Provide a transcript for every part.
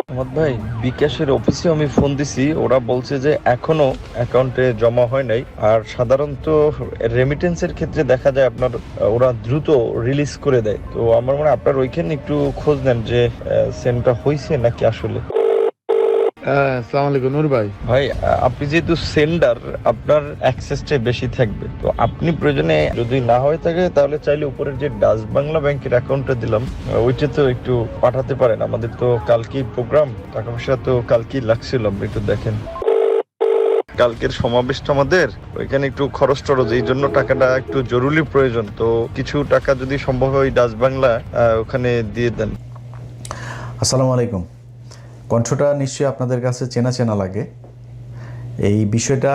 মোহাম্মদ ভাই, বিকাশের অফিসে আমি ফোন দিছি, ওরা বলছে যে এখনো অ্যাকাউন্টে জমা হয় নাই। আর সাধারণত রেমিটেন্সের ক্ষেত্রে দেখা যায় আপনার ওরা দ্রুত রিলিজ করে দেয়। তো আমার মনে হয় আপনার ওইখানে একটু খোঁজ নেন যে সেন্ডটা হয়েছে নাকি আসলে। হ্যাঁ, আসসালামু আলাইকুম নূর ভাই। ভাই, আপনি যেহেতু সেন্ডার, আপনার অ্যাক্সেসটাই বেশি থাকবে। তো আপনি প্রয়োজনে যদি না হয়ে থাকে তাহলে চাইলে উপরের যে ডাচ বাংলা ব্যাংকের অ্যাকাউন্টটা দিলাম ওইটা তো একটু পাঠাতে পারেন। আমাদের তো কালকেই প্রোগ্রাম, টাকা পয়সা তো কালকেই লাগছিল, আপনি একটু দেখেন। কালকের সমাবেশটা আমাদের ওইখানে একটু খরচ টরচ, এই জন্য টাকাটা একটু জরুরি প্রয়োজন। তো কিছু টাকা যদি সম্ভব হয় ডাচ বাংলা ওখানে দিয়ে দেন। আসসালামু আলাইকুম। কণ্ঠটা নিশ্চয়ই আপনাদের কাছে চেনা চেনা লাগে। এই বিষয়টা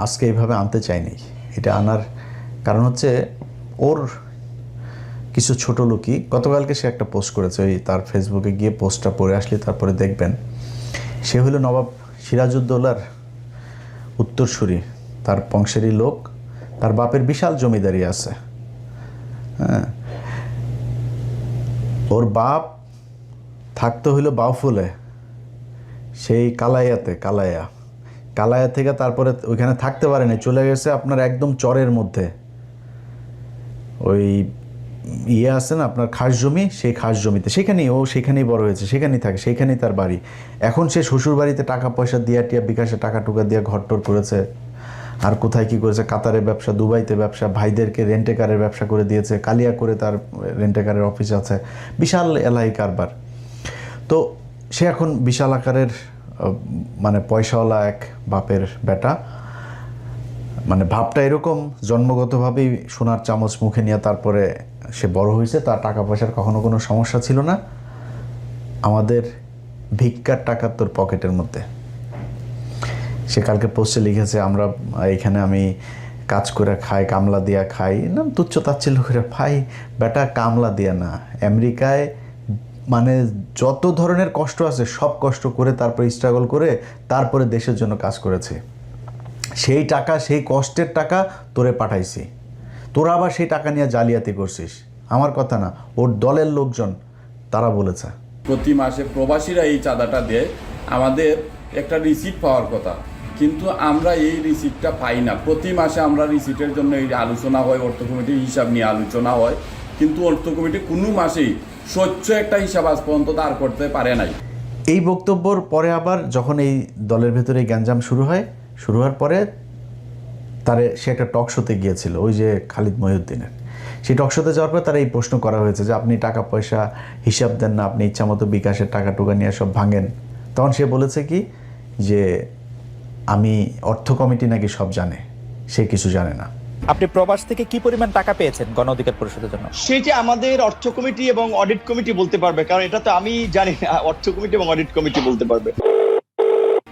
আজকে এইভাবে আনতে চাইনি। এটা আনার কারণ হচ্ছে ওর কিছু ছোট লোকই গতকালকে সে একটা পোস্ট করেছে, ওই তার ফেসবুকে গিয়ে পোস্টটা পড়ে আসলে তারপরে দেখবেন। সে হলো নবাব সিরাজউদ্দৌলার উত্তরসূরি, তার বংশেরই লোক। তার বাপের বিশাল জমিদারি আছে। হ্যাঁ, ওর বাপ থাকতে হইলো বাউফলে, সেই কালাইয়া থেকে তারপরে ওইখানে থাকতে পারেনি, চলে গেছে আপনার একদম চরের মধ্যে। ওই আছে না আপনার খাস জমি, সেই খাস জমিতে সেখানেই বড় হয়েছে, সেখানেই থাকে, সেইখানেই তার বাড়ি। এখন সে শ্বশুর বাড়িতে টাকা পয়সা দিয়া টিয়া বিকাশে টাকা টুকা দিয়ে ঘরটর করেছে। আর কোথায় কি করেছে, কাতারে ব্যবসা, দুবাইতে ব্যবসা, ভাইদেরকে রেন্টে কারের ব্যবসা করে দিয়েছে, কালিয়া করে তার রেন্টে কারের অফিস আছে, বিশাল এলাহি কারবার। তো সে এখন বিশাল আকারের মানে পয়সাওয়ালা এক বাপের বেটা। মানে ভাবটা এরকম, জন্মগতভাবেই সোনার চামচ মুখে নিয়ে তারপরে সে বড় হয়েছে। তার টাকা পয়সার কখনো কোনো সমস্যা ছিল না। আমাদের ভিক্ষার টাকা তোর পকেটের মধ্যে। সে কালকে পোস্টে লিখেছে, আমরা এখানে আমি কাজ করে খাই, কামলা দিয়া খাই না, তুচ্ছ তাচ্ছিল্য করে। ভাই বেটা, কামলা দিয়া না, আমেরিকায় মানে যত ধরনের কষ্ট আছে সব কষ্ট করে তারপরে স্ট্রাগল করে তারপরে দেশের জন্য কাজ করেছে। সেই টাকা, সেই কষ্টের টাকা তোরে পাঠাইছি, তোরা আবার সেই টাকা নিয়ে জালিয়াতি করছিস। আমার কথা না, ওর দলের লোকজন তারা বলেছে। প্রতি মাসে প্রবাসীরা এই চাঁদাটা দেয়, আমাদের একটা রিসিপ্ট পাওয়ার কথা, কিন্তু আমরা এই রিসিপ্টটা পাই না। প্রতি মাসে আমরা রিসিপ্টের জন্য এই আলোচনা হয়, অর্থ কমিটির হিসাব নিয়ে আলোচনা হয়, কিন্তু অর্থ কমিটি কোনো মাসেই স্বচ্ছ একটা হিসাব আজ পর্যন্ত দাঁড় করতে পারে নাই। এই বক্তব্যর পরে আবার যখন এই দলের ভেতরে গ্যাঞ্জাম শুরু হওয়ার পরে সে একটা টক শোতে গিয়েছিল, ওই যে খালিদ মহিউদ্দিনের। সেই টক শোতে যাওয়ার পর তার এই প্রশ্ন করা হয়েছে যে আপনি টাকা পয়সা হিসাব দেন না, আপনি ইচ্ছামতো বিকাশের টাকা টুকা নিয়ে সব ভাঙেন। তখন সে বলেছে কি যে আমি অর্থ কমিটি নাকি সব জানে, সে কিছু জানে না। আপনি প্রবাস থেকে কি পরিমাণ টাকা পেয়েছেন গণ অধিকার পরিষদের জন্য? সেটা আমাদের অর্থ কমিটি এবং অডিট কমিটি বলতে পারবে, কারণ এটা তো আমি জানি না। অর্থ কমিটি এবং অডিট কমিটি বলতে পারবে।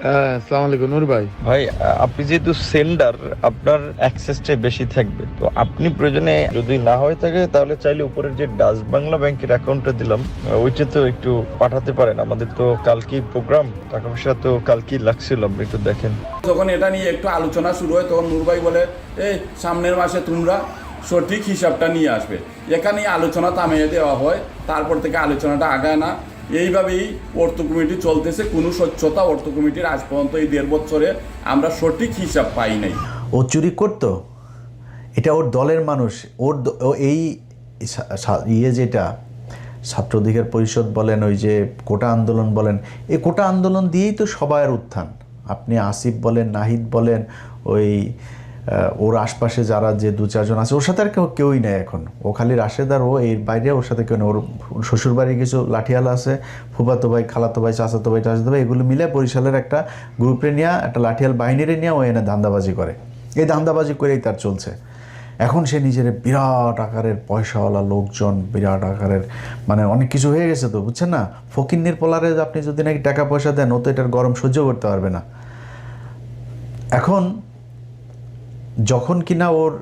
হ্যাঁ, আসসালামু আলাইকুম নূর ভাই। ভাই, আপনি যেহেতু সেন্ডার, আপনার অ্যাক্সেসটাই বেশি থাকবে। তো আপনি প্রয়োজনে যদি না হয়ে থাকে তাহলে চাইলে উপরের যে ডাচ বাংলা ব্যাংকের অ্যাকাউন্টটা দিলাম ওইটা তো একটু পাঠাতে পারেন। আমাদের তো কালকেই প্রোগ্রাম, টাকা পয়সা তো কালকেই লাগছিল, আপনি একটু দেখেন। যখন এটা নিয়ে একটু আলোচনা শুরু হয় তখন নূর ভাই বলে, এই সামনের মাসে তোমরা সঠিক হিসাবটা নিয়ে আসবে। এখানেই আলোচনা থামিয়ে দেওয়া হয়, তারপর থেকে আলোচনাটা আগায় না। এইভাবেই অর্থ কমিটি চলতেছে। কোনো স্বচ্ছতা অর্থ কমিটির আজ পর্যন্ত এই 1.5 বছরে আমরা সঠিক হিসাব পাই নাই। ও চুরি করতো, এটা ওর দলের মানুষ। এই যেটা ছাত্র অধিকার পরিষদ বলেন, ওই যে কোটা আন্দোলন বলেন, এই কোটা আন্দোলন দিয়েই তো সবার উত্থান। আপনি আসিফ বলেন, নাহিদ বলেন, ওই ওর আশপাশে যারা যে 2-4 জন আছে, ওর সাথে আর কেউই নেই এখন। ও খালি রাশেদার, ও এর বাইরে ওর সাথে কেউ নেই। ওর শ্বশুরবাড়ির কিছু লাঠিয়াল আছে, ফুফাতো ভাই, খালাতো ভাই, চাচাতো ভাই, এগুলো মিলে বরিশালের একটা গ্রুপে নিয়ে, একটা লাঠিয়াল বাহিনীরে নিয়ে ও এনে ধান্দাবাজি করে। এই ধান্দাবাজি করেই তার চলছে। এখন সে নিজের বিরাট আকারের পয়সাওয়ালা লোকজন, বিরাট আকারের মানে অনেক কিছু হয়ে গেছে। তো বুঝছেন না, ফকিন্নির পোলারে আপনি যদি নাকি টাকা পয়সা দেন, ও তো এটার গরম সহ্য করতে পারবে না। এখন যখন কিনা ওর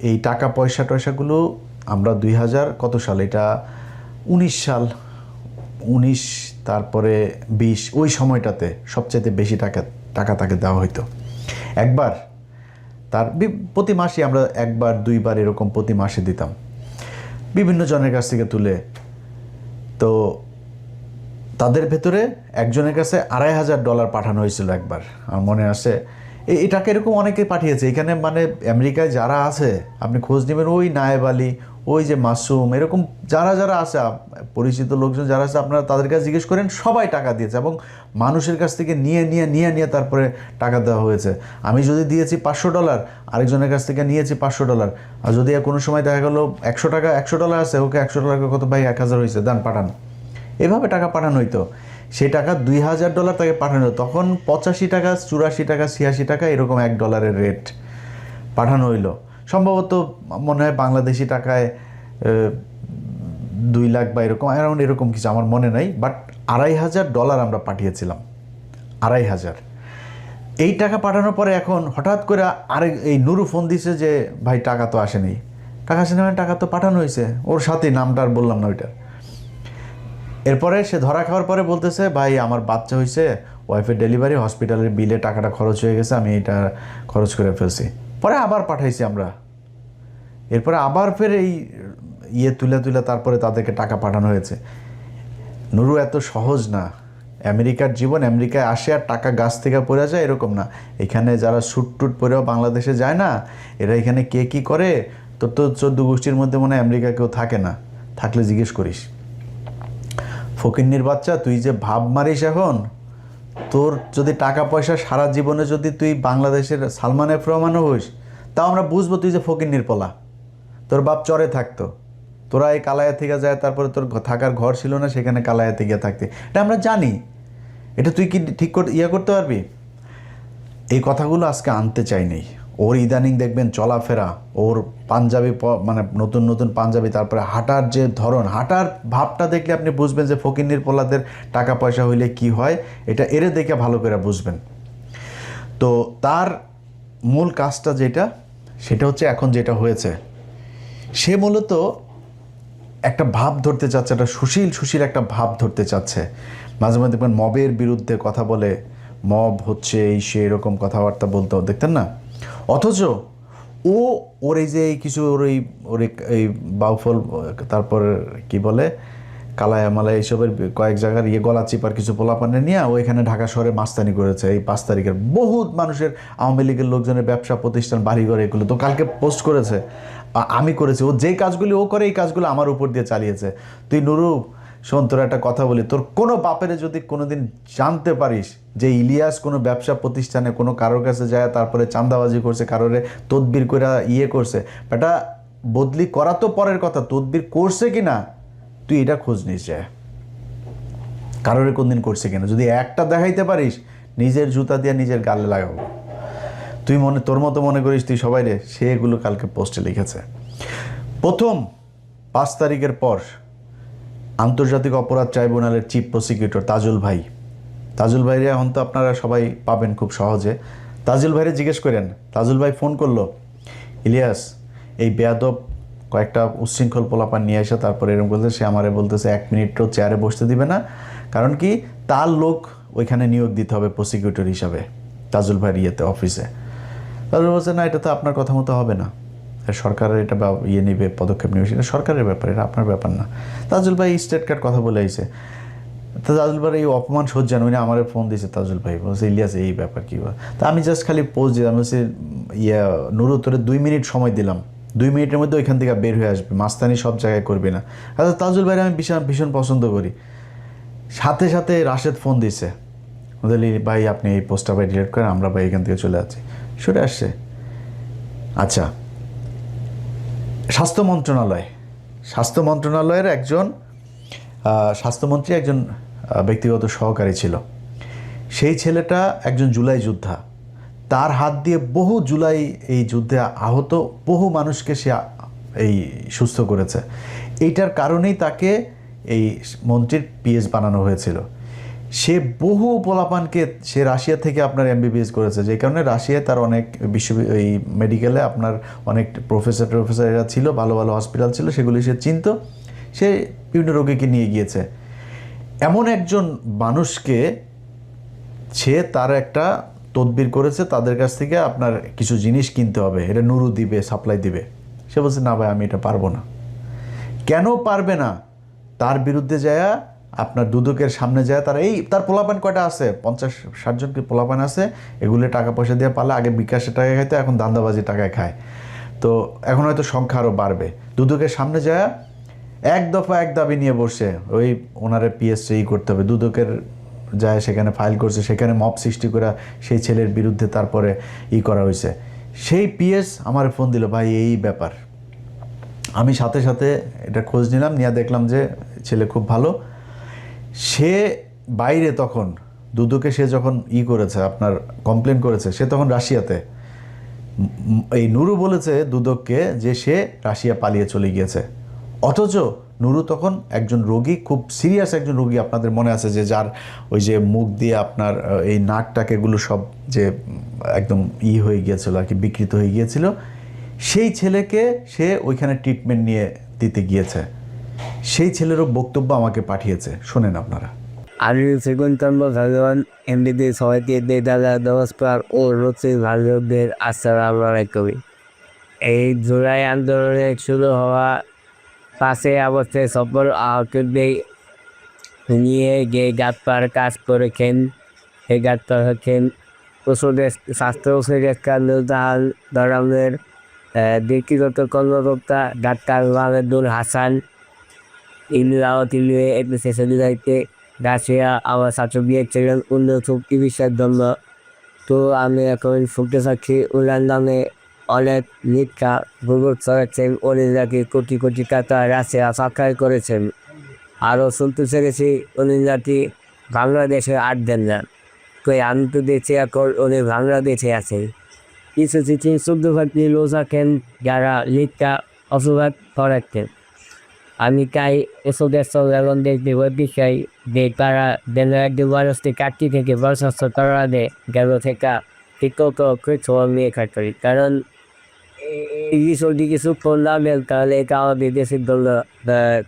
এই টাকা পয়সাগুলো আমরা 2000 কত সাল, এটা 19 সাল, 19 তারপরে 20, ওই সময়টাতে সবচাইতে বেশি টাকা তাকে দেওয়া হইতো। একবার তার প্রতি মাসে আমরা 1-2 বার এরকম প্রতি মাসে দিতাম বিভিন্ন জনের কাছ থেকে তুলে। তো তাদের ভেতরে একজনের কাছে $2,500 পাঠানো হয়েছিল একবার, আমার মনে আছে। এই টাকা এরকম অনেকে পাঠিয়েছে এখানে, মানে আমেরিকায় যারা আছে আপনি খোঁজ নেবেন, ওই নায়েব আলী, ওই যে মাসুম, এরকম যারা যারা আছে পরিচিত লোকজন যারা আছে, আপনারা তাদের কাছে জিজ্ঞেস করেন, সবাই টাকা দিয়েছে এবং মানুষের কাছ থেকে নিয়ে তারপরে টাকা দেওয়া হয়েছে। আমি যদি দিয়েছি $500, আরেকজনের কাছ থেকে নিয়েছি $500, আর যদি কোনো সময় দেখা গেলো $100 আছে, ওকে $100 কত ভাই, 1000 হয়েছে, দান পাঠান, এভাবে টাকা পাঠানো হইতো। সেই টাকা $2,000 তাকে পাঠানো হতো, তখন $85, $84, $86 এরকম $1 রেট পাঠানো হইলো। সম্ভবত মনে হয় বাংলাদেশি টাকায় 2 লাখ বা এরকম অ্যারাউন্ড এরকম কিছু, আমার মনে নাই। বাট $2,500 আমরা পাঠিয়েছিলাম, 2,500। এই টাকা পাঠানোর পরে এখন হঠাৎ করে এই নুরু ফোন দিছে যে ভাই টাকা তো আসেনি। টাকা আসেনি মানে টাকা তো পাঠানো হয়েছে, ওর সাথে নামটা আর বললাম না ওইটা। এরপরে সে ধরা খাওয়ার পরে বলতেছে ভাই আমার বাচ্চা হয়েছে, ওয়াইফের ডেলিভারি, হসপিটালের বিলে টাকাটা খরচ হয়ে গেছে, আমি এটা খরচ করে ফেলছি। পরে আবার পাঠাইছি আমরা, এরপরে আবার ফের এই তুলে তারপরে তাদেরকে টাকা পাঠানো হয়েছে। নুরু এত সহজ না, আমেরিকার জীবন, আমেরিকায় আসে আর টাকা গাছ থেকে পড়ে যায় এরকম না। এখানে যারা স্যুট টুট পরেও বাংলাদেশে যায় না, এরা এখানে কে কী করে, তোর তো 14 গোষ্ঠীর মধ্যে মনে হয় আমেরিকা কেউ থাকে না, থাকলে জিজ্ঞেস করিস। ফকিন্নির বাচ্চা, তুই যে ভাব মারিস এখন, তোর যদি টাকা পয়সা সারা জীবনে যদি তুই বাংলাদেশের সালমান এফ রহমানও হইস, তাও আমরা বুঝবো তুই যে ফকিন্নির পোলা, তোর বাপ চরে থাকতো, তোরা এই কালায়া থেকে যায়, তারপরে তোর থাকার ঘর ছিল না, সেখানে কালায়াতে গিয়ে থাকতে, এটা আমরা জানি। এটা তুই কি ঠিক করতে পারবি? এই কথাগুলো আজকে আনতে চাইনি। ওর ইদানিং দেখবেন চলাফেরা, ওর পাঞ্জাবি, মানে নতুন নতুন পাঞ্জাবি, তারপরে হাঁটার যে ধরন, হাঁটার ভাবটা দেখলে আপনি বুঝবেন যে ফকিন্নির পোলাদের টাকা পয়সা হইলে কি হয়, এটা এরে দেখে ভালো করে বুঝবেন। তো তার মূল কাজটা যেটা, সেটা হচ্ছে এখন যেটা হয়েছে, সে মূলত একটা ভাব ধরতে চাচ্ছে, একটা সুশীল একটা ভাব ধরতে চাচ্ছে। মাঝে মাঝে দেখবেন মবের বিরুদ্ধে কথা বলে, মব হচ্ছে এই সে এরকম কথাবার্তা বলতো, দেখতেন না? অথচ ওর এই যে কিছু ওর এই বাউফল, তারপর কি বলে কালায়া মালায় এইসবের কয়েক জায়গার গলা চিপার কিছু পোলাপানে নিয়ে ও এখানে ঢাকা শহরে মাস্তানি করেছে। এই 5 তারিখের বহুত মানুষের, আওয়ামী লীগের লোকজনের ব্যবসা প্রতিষ্ঠান, বাড়িঘর, এগুলো তো কালকে পোস্ট করেছে, আমি করেছি। ও যেই কাজগুলি ও করে, এই কাজগুলো আমার উপর দিয়ে চালিয়েছে। তুই নুরু শোন, তোর একটা কথা বলি, তোর কোনো বাপেরে যদি কোনোদিন জানতে পারিস যে ইলিয়াস কোনো ব্যবসা প্রতিষ্ঠানে কোনো কারোর কাছে যায়, তারপরে চাঁদাবাজি করছে, কারোরে তদবির করে করছে, বেটা বদলি করা তো পরের কথা, তদবির করছে কি না তুই এটা খোঁজ নিস, যায় কারোরে কোনদিন করছে কিনা। যদি একটা দেখাইতে পারিস, নিজের জুতা দিয়ে নিজের গালে লাগাবো। তুই তোর মতো মনে করিস তুই সবাই রে, সে এগুলো কালকে পোস্টে লিখেছে। প্রথম 5 তারিখের পর আন্তর্জাতিক অপরাধ ট্রাইব্যুনালের চিফ প্রসিকিউটর তাজুল ভাইরে এখন তো আপনারা সবাই পাবেন খুব সহজে। তাজুল ভাইরে জিজ্ঞেস করেন, তাজুল ভাই ফোন করলো, ইলিয়াস এই বেয়াদব কয়েকটা উচ্ছৃঙ্খল পোলাপান নিয়ে এসে তারপরে এরকম বলতে, সে আমারে বলতেছে 1 মিনিটও চেয়ারে বসতে দিবে না, কারণ কি তার লোক ওইখানে নিয়োগ দিতে হবে প্রসিকিউটর হিসাবে তাজুল ভাইয়ের অফিসে। তাজুল বলছে না, এটা তো আপনার কথা মতো হবে না, সরকারের এটা নেবে, পদক্ষেপ নেবে, সেটা সরকারের ব্যাপার, এটা আপনার ব্যাপার না। তাজুল ভাই স্টেট কার্ড কথা বলে আইছে। তাজুল ভাই এই অপমান সহ্য উনি আমার ফোন দিয়েছে, তাজুল ভাই বলছে ইলিয়াস এই ব্যাপার কী বল। তা আমি জাস্ট খালি পোস্ট দিলাম, বলছি নুরু তোরে 2 মিনিট সময় দিলাম, 2 মিনিটের মধ্যে ওইখান থেকে বের হয়ে আসবে, মাস্তানি সব জায়গায় করবে না। আচ্ছা তাজুল ভাইরে আমি ভীষণ পছন্দ করি। সাথে সাথে রাশেদ ফোন দিছে, বলি ভাই আপনি এই পোস্টটা ভাই ডিলিট করেন, আমরা ভাই এখান থেকে চলে যাচ্ছি, সরে আসছে। আচ্ছা, স্বাস্থ্য মন্ত্রণালয়ের একজন স্বাস্থ্যমন্ত্রী একজন ব্যক্তিগত সহকারী ছিল, সেই ছেলেটা একজন জুলাই যোদ্ধা, তার হাত দিয়ে বহু জুলাই এই যুদ্ধে আহত বহু মানুষকে সে এই সুস্থ করেছে। এইটার কারণেই তাকে এই মন্ত্রীর পিএস বানানো হয়েছিল। সে বহু পোলাপানকে, সে রাশিয়া থেকে আপনার MBBS করেছে, যে কারণে রাশিয়ায় তার অনেক এই মেডিকেলে আপনার অনেক প্রফেসর এরা ছিল, ভালো ভালো হসপিটাল ছিল, সেগুলি সে চিনত, সে বিভিন্ন রোগীকে নিয়ে গিয়েছে। এমন একজন মানুষকে সে তার একটা তদবির করেছে, তাদের কাছ থেকে আপনার কিছু জিনিস কিনতে হবে, এটা নুরু দিবে, সাপ্লাই দিবে। সে বলছে না ভাই আমি এটা পারবো না। কেন পারবে না? তার বিরুদ্ধে যায় আপনার দুদকের সামনে যায়, তার পোলাপান কয়টা আছে, 50-60 জন কি পোলাপান আছে, এগুলো টাকা পয়সা দিয়ে পালে আগে বিকাশে টাকা খাইতো, এখন ধান্দাবাজি টাকায় খায়। তো এখন হয়তো সংখ্যা আরও বাড়বে। দুদকের সামনে যায় এক দফা এক দাবি নিয়ে বসছে, ওই ওনারে পিএসসি করতে হবে। দুদকের যায় সেখানে ফাইল করছে, সেখানে মব সৃষ্টি করে সেই ছেলের বিরুদ্ধে তারপরে করা হয়েছে। সেই পিএস আমার ফোন দিল, ভাই এই ব্যাপার। আমি সাথে সাথে এটা খোঁজ নিলাম, নিয়ে দেখলাম যে ছেলে খুব ভালো। সে বাইরে তখন দুদকে সে যখন করেছে, আপনার কমপ্লেন করেছে, সে তখন রাশিয়াতে। এই নুরু বলেছে দুদককে যে সে রাশিয়া পালিয়ে চলে গিয়েছে, অথচ নুরু তখন একজন রোগী, খুব সিরিয়াস একজন রোগী। আপনাদের মনে আছে যে যার ওই যে মুখ দিয়ে আপনার এই নাকটাক এগুলো সব যে একদম হয়ে গিয়েছিল আর কি, বিকৃত হয়ে গিয়েছিল, সেই ছেলেকে সে ওইখানে ট্রিটমেন্ট নিয়ে দিতে গিয়েছে। সেই ছেলেরও বক্তব্য আমাকে পাঠিয়েছে, শোনেন আপনারা। আমি সেগুনচন্দ্র ভগবান এমনিতে সবাইকে দাদা নমস্কার ও রচি ভাগ্যদের আসসালামু আলাইকুম। এই জুলাই আন্দোলনে শুরু হওয়া 5 আগস্টে সফল আহতদের নিয়ে যে গাছপার কাজ করেছেন, সেই গাছপার হচ্ছেন ওষুধের স্বাস্থ্য উপদেষ্টা নুরজাহান ধরনের ব্যক্তিগত কর্মকর্তা ডাক্তার মাহমুদুল হাসান। ইন্দিরাও তিনি এপিসে সলিদারিতে রাশিয়া আমার ছাত্র গিয়েছিলেন উন্নত চিকিৎসার জন্য। তো আমি এখন শুনতে চাচ্ছি ওনার নামে অনেক মিথ্যা গুজব ছড়াচ্ছেন, উনি নাকি কোটি কোটি টাকা রাশিয়া সাক্ষাৎ করেছেন। আরও শুনতে চেয়েছি উনি নাকি বাংলাদেশে আট দেন না, তো আমি তো দেখছি এখন উনি বাংলাদেশে আছেন। কিছু কিছু শুদ্ধভাবে লোক আছেন যারা মিথ্যা অপবাদ ছড়াচ্ছেন। আমি তাই এসবের সঙ্গে দেখতে বলতে চাই যে তারা যেন একটি মানুষটি কাটতি থেকে বরখাস্ত করা দেয়, গেল থেকে ঠিকত কিছু নিয়ে খাটরি। কারণ এই বিষয়টি কিছু করলামের তাহলে এটা আমাদের দেশের জন্য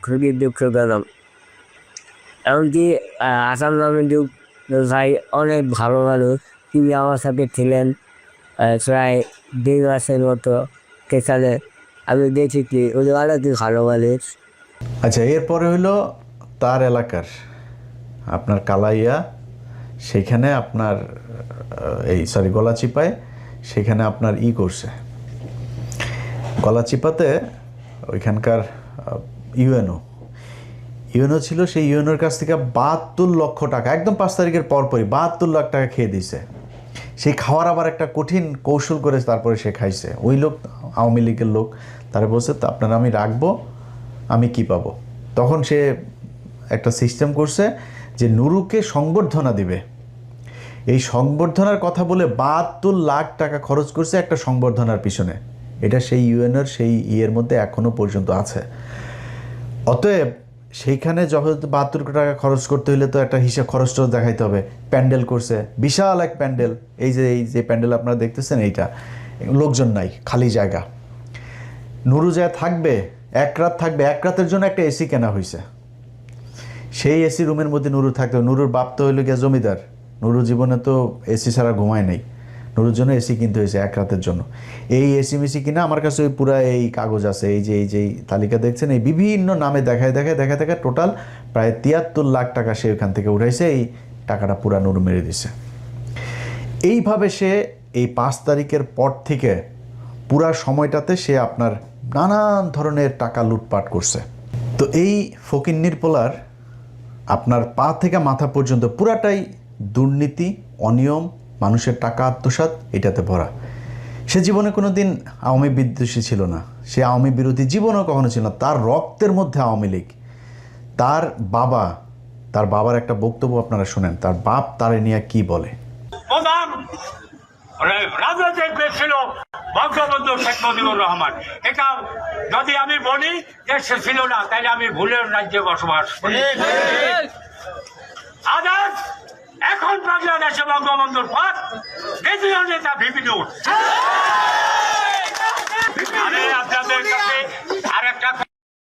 খুবই দুঃখজনক। এমনকি আসাম নামের ভাই অনেক ভালো মানুষ, তিনি আমার সাথে ছিলেন প্রায় 2 মাসের মতো। সেখানে আমি দেখেছি উনি অনেক ভালো মানুষ। আচ্ছা, এরপরে হইলো তার এলাকার আপনার কালাইয়া, সেখানে আপনার গলাচিপায়, সেখানে আপনার করছে গলাচিপাতে ওইখানকার ইউএনও ছিল। সেই ইউএনওর কাছ থেকে 72 লক্ষ টাকা একদম 5 তারিখের পরপরই 72 লাখ টাকা খেয়ে দিছে। সেই খাওয়ার আবার একটা কঠিন কৌশল করে তারপরে সে খাইছে। ওই লোক আওয়ামী লীগের লোক, তারা বলছে তো আপনারা আমি রাখবো, আমি কি পাবো। তখন সে একটা সিস্টেম করছে যে নুরুকে সংবর্ধনা দিবে। এই সংবর্ধনার কথা বলে 72 লাখ টাকা খরচ করছে একটা সংবর্ধনার পিছনে। এটা সেই ইউএনওর সেই মধ্যে এখনো পর্যন্ত আছে। অতএব সেইখানে যখন 72 টাকা খরচ করতে হলে তো একটা হিসাব খরচটাও দেখাইতে হবে। প্যান্ডেল করছে, বিশাল এক প্যান্ডেল। এই যে প্যান্ডেল আপনারা দেখতেছেন, এইটা লোকজন নাই, খালি জায়গা। নুরু যায় থাকবে, 1 রাত থাকবে। 1 রাতের জন্য একটা এসি কেনা হয়েছে। সেই এসি রুমের মধ্যে নুরু থাকতে হবে। নুরুর বাপ তো হইল গিয়া জমিদার, নুরু জীবনে তো এসি ছাড়া ঘুমায় নাই। নুরুর জন্য এসি কিনতে হয়েছে 1 রাতের জন্য। এই এসি মিসি কিনা আমার কাছে ওই পুরা এই কাগজ আছে, এই যে তালিকা দেখছেন, এই বিভিন্ন নামে দেখায় টোটাল প্রায় 73 লাখ টাকা সে ওখান থেকে উঠাইছে। এই টাকাটা পুরা নুরু মেরে দিছে। এইভাবে সে এই 5 তারিখের পর থেকে পুরা সময়টাতে সে আপনার নানান ধরনের টাকা লুটপাট করছে। তো এই ফকিন্নির পোলার আপনার পা থেকে মাথা পর্যন্ত পুরাটাই দুর্নীতি, অনিয়ম, মানুষের টাকা আত্মসাৎ, এটাতে ভরা। সে জীবনে কোনো দিন আওয়ামী বিদ্বেষী ছিল না, সে আওয়ামী বিরোধী জীবনও কখনো ছিল না। তার রক্তের মধ্যে আওয়ামী লীগ। তার বাবার একটা বক্তব্য আপনারা শোনেন, তার বাপ তারে নিয়ে কি বলে। রাজনৈতিক ছিল বঙ্গবন্ধু শেখ মুজিবুর রহমান। এটা যদি আমি বলি যে সে ছিল না, তাহলে আমি ভুলের রাজ্যে বসবাস করি। আজ এখন বাংলাদেশে বঙ্গবন্ধুর পর দ্বিতীয় নেতা ভিপি নূর। আমি আপনাদের কাছে আর একটা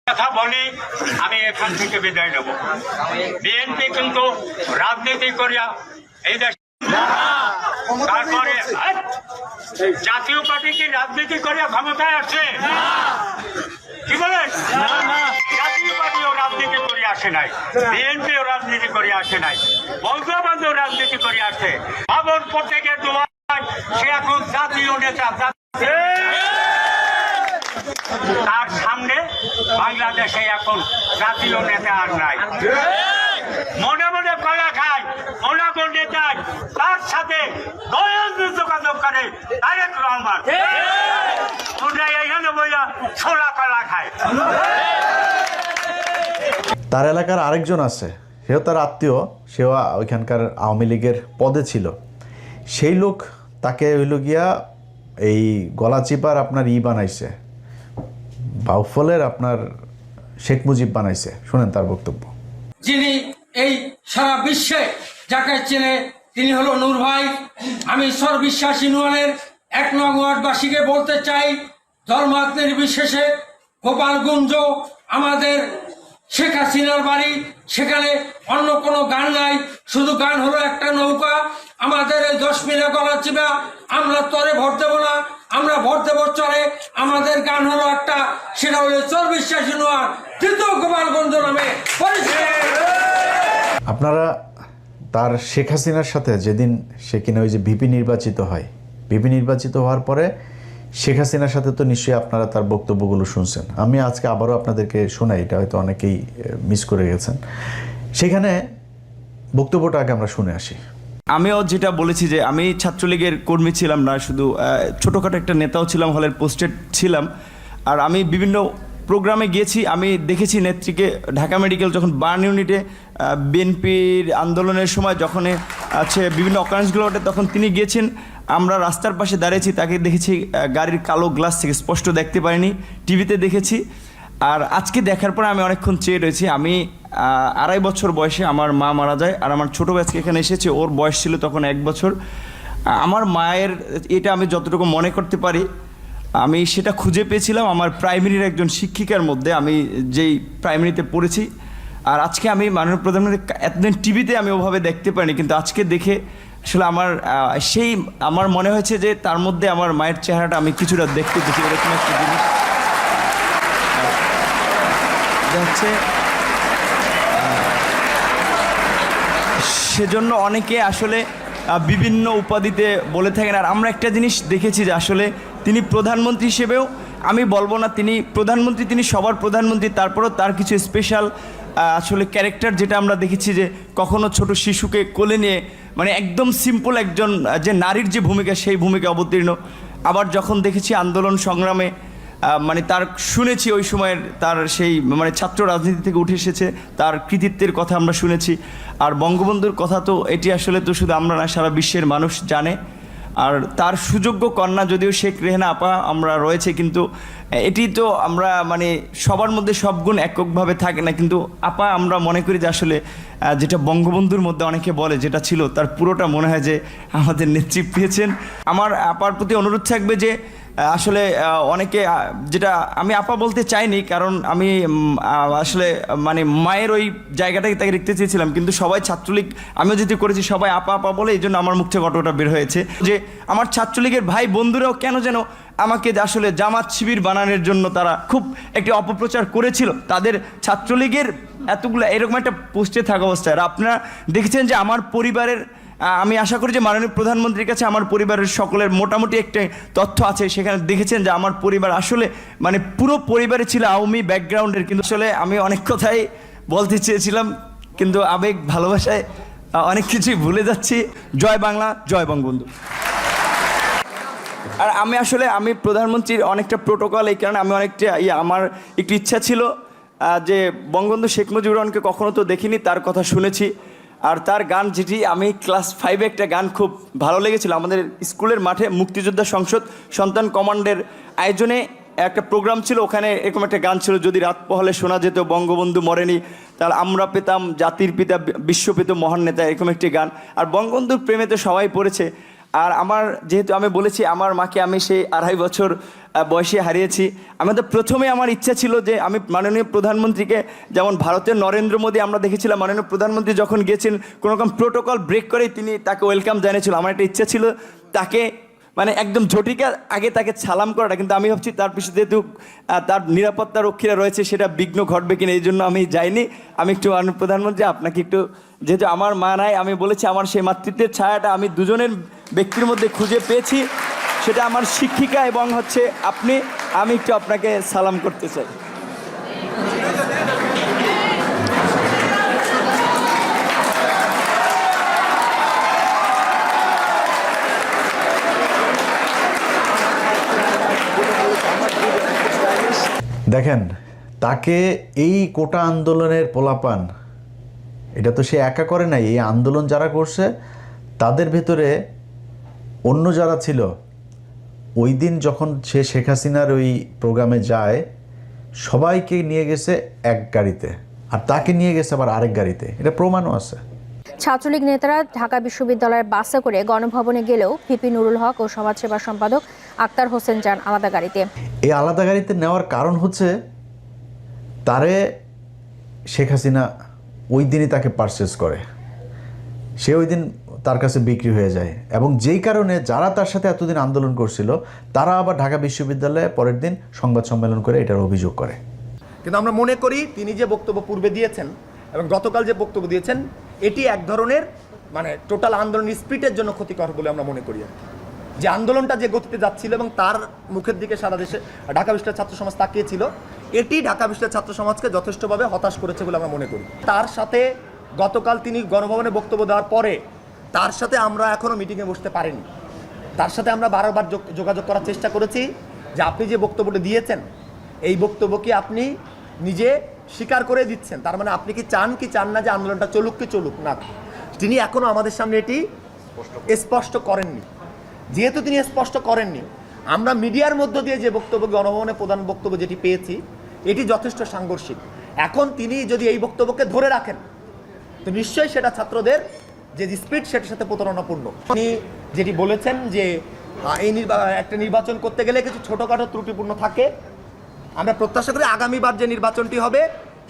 কথা বলি, আমি এখান থেকে বিদায় নেব। বিএনপি কিন্তু রাজনীতি করিয়া এই দেশ, তারপরে জাতীয় পার্টি কি রাজনীতি করিয়া ক্ষমতায় আসছে? কি বলেন? জাতীয় পার্টিও রাজনীতি করে আসে নাই, বিএনপিও রাজনীতি করে আসে নাই, বঙ্গবন্ধু রাজনীতি করে আসে। বাবর প্রত্যেকের দোয়া সে এখন জাতীয় নেতা। তার সামনে বাংলাদেশে এখন জাতীয় নেতা আর নাই। মনে মনে কলা খায় অনাগর নেতায়, তার সাথে দয়ালু যোগাযোগ করে তারেক রহমান। তোমরা এখানে বইয়া ছোলা কলা খায়। তার এলাকার আরেকজন আছে, সেও তার আত্মীয়, সেও ওইখানকার আওয়ামী লীগের পদে ছিল। সেই লোক তাকে হইল গিয়া এই গলাচিপার আপনার বানাইছে, বাউফলের আপনার শেখ মুজিব বানাইছে। শুনেন তার বক্তব্য। যিনি এই সারা বিশ্বে যাকে চেনে তিনি হলো নূর ভাই। আমি সর্ববিশ্বাস ইউনিয়নের 1 নং ওয়ার্ডবাসীকে বলতে চাই, ধর্মাত নির্বিশেষে গোপালগঞ্জ আমাদের শেখ হাসিনার বাড়ি, সেখানে অন্য কোনো গান নাই, শুধু গান হলো একটা নৌকা। আমাদের এই 10 মিনিট গলা চিবা, আমরা তরে ভোট দেবো না, আমরা ভোট দেবো চরে। আমাদের গান হলো একটা, সেটা হলো সর্ববিশ্বাস ইউনিয়ন তৃতীয় গোপালগঞ্জ নামে পরিচিত। আপনারা তার শেখ হাসিনার সাথে যেদিন সে কিনা ওই যে ভিপি নির্বাচিত হয়, ভিপি নির্বাচিত হওয়ার পরে শেখ হাসিনার সাথে তো নিশ্চয়ই আপনারা তার বক্তব্যগুলো শুনছেন। আমি আজকে আবারও আপনাদেরকে শোনাই, এটা হয়তো অনেকেই মিস করে গেছেন। সেখানে বক্তব্যটা আগে আমরা শুনে আসি। আমিও যেটা বলেছি যে আমি ছাত্রলীগের কর্মী ছিলাম না, শুধু ছোটোখাটো একটা নেতাও ছিলাম, হলের পোস্টেড ছিলাম। আর আমি বিভিন্ন প্রোগ্রামে গিয়েছি, আমি দেখেছি নেত্রীকে ঢাকা মেডিকেল যখন বার্ন ইউনিটে বিএনপির আন্দোলনের সময় যখন আছে বিভিন্ন অকারেন্সগুলো ওঠে, তখন তিনি গিয়েছেন। আমরা রাস্তার পাশে দাঁড়িয়েছি, তাকে দেখেছি গাড়ির কালো গ্লাস থেকে, স্পষ্ট দেখতে পারিনি, টিভিতে দেখেছি। আর আজকে দেখার পর আমি অনেকক্ষণ চেয়ে রয়েছি। আমি 2.5 বছর বয়সে আমার মা মারা যায়, আর আমার ছোটো ব্যাচকে এখানে এসেছে, ওর বয়স ছিল তখন 1 বছর। আমার মায়ের এটা আমি যতটুকু মনে করতে পারি, আমি সেটা খুঁজে পেয়েছিলাম আমার প্রাইমারির একজন শিক্ষিকার মধ্যে, আমি যেই প্রাইমারিতে পড়েছি। আর আজকে আমি মাননীয় প্রধানমন্ত্রী এতদিন টিভিতে আমি ওভাবে দেখতে পারিনি, কিন্তু আজকে দেখে আসলে আমার মনে হয়েছে যে তার মধ্যে আমার মায়ের চেহারাটা আমি কিছুটা দেখতে পেয়েছি। এরকম একটা জিনিস হচ্ছে, সেজন্য অনেকে আসলে বিভিন্ন উপাধিতে বলে থাকেন। আর আমরা একটা জিনিস দেখেছি যে আসলে তিনি প্রধানমন্ত্রী হিসেবেও, আমি বলবো না তিনি প্রধানমন্ত্রী, তিনি সবার প্রধানমন্ত্রী, তারপরেও তার কিছু স্পেশাল আসলে ক্যারেক্টার যেটা আমরা দেখেছি, যে কখনো ছোট শিশুকে কোলে নিয়ে মানে একদম সিম্পল একজন যে নারীর যে ভূমিকা, সেই ভূমিকা অবতীর্ণ। আবার যখন দেখেছি আন্দোলন সংগ্রামে মানে তার শুনেছি ওই সময়ের তার সেই মানে ছাত্র রাজনীতি থেকে উঠে এসেছে, তার কৃতিত্বের কথা আমরা শুনেছি। আর বঙ্গবন্ধুর কথা তো এটি আসলে তো শুধু আমরা না, সারা বিশ্বের মানুষ জানে। আর তার সুযোগ্য কন্যা যদিও শেখ রেহানা আপা আমরা রয়েছে, কিন্তু এটি তো আমরা মানে সবার মধ্যে সব গুণ এককভাবে থাকে না, কিন্তু আপা আমরা মনে করি যে আসলে যেটা বঙ্গবন্ধুর মধ্যে অনেকে বলে যেটা ছিল, তার পুরোটা মনে হয় যে আমাদের নেতৃত্ব পেয়েছেন। আমার আপার প্রতি অনুরোধ থাকবে যে আসলে অনেকে, যেটা আমি আপা বলতে চাইনি, কারণ আমি আসলে মানে মায়ের ওই জায়গাটাকে তাকে দেখতে চেয়েছিলাম, কিন্তু সবাই ছাত্রলীগ আমিও যেটি করেছি সবাই আপা আপা বলে, এই জন্য আমার মুখ থেকে ঘটনাটা বের হয়েছে যে আমার ছাত্রলীগের ভাই বন্ধুরাও কেন যেন আমাকে আসলে জামাত শিবির বানানোর জন্য তারা খুব একটি অপপ্রচার করেছিল। তাদের ছাত্রলীগের এতগুলো এরকম একটা পোস্টে থাকা অবস্থায়, আর আপনারা দেখেছেন যে আমার পরিবারের, আমি আশা করি যে মাননীয় প্রধানমন্ত্রীর কাছে আমার পরিবারের সকলের মোটামুটি একটা তথ্য আছে, সেখানে দেখেছেন যে আমার পরিবার আসলে মানে পুরো পরিবারে ছিল আওয়ামী ব্যাকগ্রাউন্ডের। কিন্তু আসলে আমি অনেক কথাই বলতে চেয়েছিলাম, কিন্তু আবেগ ভালোবাসায় অনেক কিছুই ভুলে যাচ্ছি। জয় বাংলা, জয় বঙ্গবন্ধু। আর আমি প্রধানমন্ত্রীর অনেকটা প্রোটোকল, এই কারণে আমি অনেকটা আমার একটু ইচ্ছা ছিল যে বঙ্গবন্ধু শেখ মুজিবুর রহমানকে কখনো তো দেখিনি, তার কথা শুনেছি। আর তার গান যেটি আমি ক্লাস 5-এ একটা গান খুব ভালো লেগেছিল, আমাদের স্কুলের মাঠে মুক্তিযোদ্ধা সংসদ সন্তান কমান্ডের আয়োজনে একটা প্রোগ্রাম ছিল, ওখানে এরকম একটা গান ছিল, যদি রাত পোহালে শোনা যেত বঙ্গবন্ধু মরেনি, তাহলে আমরা পেতাম জাতির পিতা বিশ্ব পেত মহান নেতা, এরকম একটি গান। আর বঙ্গবন্ধুর প্রেমে তো সবাই পড়েছে। আর আমার যেহেতু আমি বলেছি আমার মাকে আমি সেই 2.5 বছর বয়সে হারিয়েছি, আমাদের প্রথমে আমার ইচ্ছা ছিল যে আমি মাননীয় প্রধানমন্ত্রীকে, যেমন ভারতের নরেন্দ্র মোদী আমরা দেখেছিলাম মাননীয় প্রধানমন্ত্রী যখন গিয়েছেন কোনো রকম প্রোটোকল ব্রেক করেই তিনি তাকে ওয়েলকাম জানিয়েছিল, আমার একটা ইচ্ছা ছিল তাকে মানে একদম ঝটিকা আগে তাকে সালাম করাটা, কিন্তু আমি ভাবছি তার পিছনে যেহেতু তার নিরাপত্তা রক্ষীরা রয়েছে সেটা বিঘ্ন ঘটবে কিনা, এই জন্য আমি যাইনি। আমি একটু প্রধানমন্ত্রী আপনাকে একটু, যেহেতু আমার মা নাই, আমি বলেছি আমার সেই মাতৃত্বের ছায়াটা আমি দুজনের ব্যক্তির মধ্যে খুঁজে পেয়েছি, সেটা আমার শিক্ষিকা এবং হচ্ছে আপনি। আমি একটু আপনাকে সালাম করতে চাই। দেখেন, তাকে এই কোটা আন্দোলনের পোলাপান, এটা তো সে একা করে নাই। এই আন্দোলন যারা করছে তাদের ভেতরে অন্য যারা ছিল, ওই দিন যখন সে শেখ হাসিনার ওই প্রোগ্রামে যায়, সবাইকে নিয়ে গেছে এক গাড়িতে, আর তাকে নিয়ে গেছে আবার আরেক গাড়িতে। এটা প্রমাণও আছে। ছাত্রলীগ নেতারা ঢাকা বিশ্ববিদ্যালয়ের বাসে করে গণভবনে গেলেও ভিপি নুরুল হক ও সমাজসেবা সম্পাদক আক্তার হোসেন যান আলাদা গাড়িতে। এই আলাদা গাড়িতে নেওয়ার কারণ হচ্ছে তারে শেখ হাসিনা ওই দিনই তাকে পারচেজ করে, সে ওই দিন তার কাছে বিক্রি হয়ে যায়, এবং যেই কারণে যারা তার সাথে এতদিন আন্দোলন করছিল তারা আবার ঢাকা বিশ্ববিদ্যালয়ে পরের দিন সংবাদ সম্মেলন করে এটার অভিযোগ করে। কিন্তু আমরা মনে করি তিনি যে বক্তব্য পূর্বে দিয়েছেন এবং গতকাল যে বক্তব্য দিয়েছেন, এটি এক ধরনের মানে টোটাল আন্দোলন স্পিরিটের জন্য ক্ষতিকর বলে আমরা মনে করি। যে আন্দোলনটা যে গতিতে যাচ্ছিল এবং তার মুখের দিকে সারা দেশে ঢাকা বিশ্ববিদ্যালয়ের ছাত্র সমাজ তাকিয়েছিল, এটি ঢাকা বিশ্ববিদ্যালয়ের ছাত্র সমাজকে যথেষ্টভাবে হতাশ করেছে বলে আমরা মনে করি। তার সাথে গতকাল তিনি গণভবনে বক্তব্য দেওয়ার পরে তার সাথে আমরা এখনও মিটিংয়ে বসতে পারিনি। তার সাথে আমরা বারবার যোগাযোগ করার চেষ্টা করেছি যে আপনি যে বক্তব্যটা দিয়েছেন, এই বক্তব্য কি আপনি নিজে স্বীকার করে দিচ্ছেন, তার মানে আপনি কি চান না যে আন্দোলনটা চলুক কি চলুক না। তিনি এখনও আমাদের সামনে এটি স্পষ্ট করেননি। যেহেতু তিনি স্পষ্ট করেননি, আমরা মিডিয়ার মধ্য দিয়ে যে বক্তব্য, গণভবনে প্রধান বক্তব্য যেটি পেয়েছি, এটি যথেষ্ট সাংঘর্ষিক। এখন তিনি যদি এই বক্তব্যকে ধরে রাখেন তো নিশ্চয়ই সেটা ছাত্রদের যে স্পিড সেটার সাথে প্রতারণাপূর্ণ। তিনি যেটি বলেছেন যে এই একটা নির্বাচন করতে গেলে কিছু ছোটোখাটো ত্রুটিপূর্ণ থাকে, আমরা প্রত্যাশা করি আগামীবার যে নির্বাচনটি হবে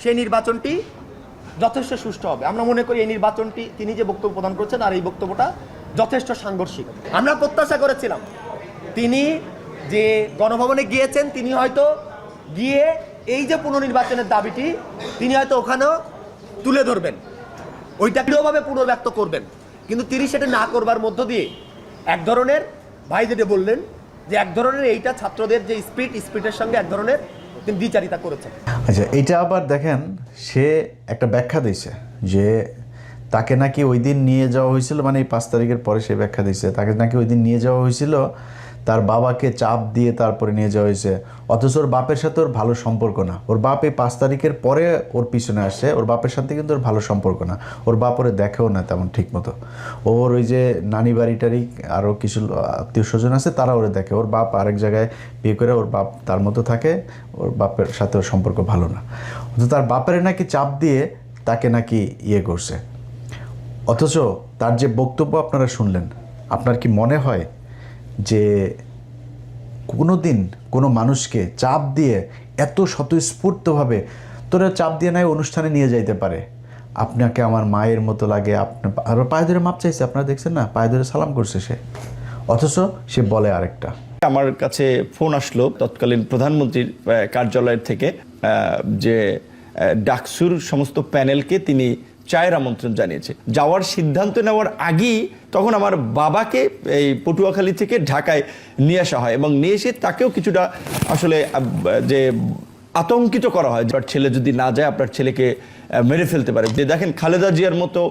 সেই নির্বাচনটি যথেষ্ট সুষ্ঠু হবে। আমরা মনে করি এই নির্বাচনটি তিনি যে বক্তব্য প্রদান করছেন আর এই বক্তব্যটা যথেষ্ট সাংঘর্ষিক। আমরা প্রত্যাশা করেছিলাম তিনি যে গণভবনে গিয়েছেন, তিনি হয়তো গিয়ে এই যে পুনর্নির্বাচনের দাবিটি তিনি হয়তো ওখানেও তুলে ধরবেন, ওইটা দৃঢ়ভাবে পুনর্ব্যক্ত করবেন, কিন্তু তিনি সেটা না করবার মধ্য দিয়ে এক ধরনের, ভাই যেটা বললেন যে এক ধরনের এইটা ছাত্রদের যে স্পিরিটের সঙ্গে এক ধরনের তিনি দ্বিচারিতা করেছেন। আচ্ছা, এটা আবার দেখেন, সে একটা ব্যাখ্যা দিয়েছে যে তাকে নাকি ওই দিন নিয়ে যাওয়া হয়েছিল, মানে এই 5 তারিখের পরে সে ব্যাখ্যা দিয়েছে তাকে নাকি ওই দিন নিয়ে যাওয়া হয়েছিল, তার বাবাকে চাপ দিয়ে তারপরে নিয়ে যাওয়া হয়েছে। অথচ ওর বাপের সাথে ওর ভালো সম্পর্ক না। ওর বাপ এই 5 তারিখের পরে ওর পিছনে আসে, ওর বাপের সাথে কিন্তু ওর ভালো সম্পর্ক না। ওর বাপ ওরে দেখেও না তেমন ঠিক মতো। ওর ওই যে নানি বাড়িটারি আরও কিছু আত্মীয় স্বজন আছে, তারা ওরে দেখে। ওর বাপ আরেক জায়গায় বিয়ে করে, ওর বাপ তার মতো থাকে, ওর বাপের সাথে ওর সম্পর্ক ভালো না। অথচ তার বাপের নাকি চাপ দিয়ে তাকে নাকি ইয়ে করছে। অথচ তার যে বক্তব্য আপনারা শুনলেন, আপনার কি মনে হয় যে কোনো দিন কোনো মানুষকে চাপ দিয়ে এত স্বতঃস্ফূর্তভাবে তোরা চাপ দিয়ে নাই অনুষ্ঠানে নিয়ে যাইতে পারে? আপনাকে আমার মায়ের মতো লাগে, আপনার পায়ে ধরে মাপ চাইছে, আপনারা দেখছেন না, পায়ে ধরে সালাম করছে সে, অথচ সে বলে আরেকটা। আমার কাছে ফোন আসলো তৎকালীন প্রধানমন্ত্রীর কার্যালয়ের থেকে, যে ডাকসুর সমস্ত প্যানেলকে তিনি চায়ের আমন্ত্রণ জানিয়েছে। যাওয়ার সিদ্ধান্ত নেওয়ার আগেই তখন আমার বাবাকে এই পটুয়াখালী থেকে ঢাকায় নিয়ে আসা হয়, এবং নিয়ে এসে তাকেও কিছুটা আসলে যে আতঙ্কিত করা হয়, আপনার ছেলে যদি না যায় আপনার ছেলেকে মেরে ফেলতে পারে। যে দেখেন, খালেদা জিয়ার মতো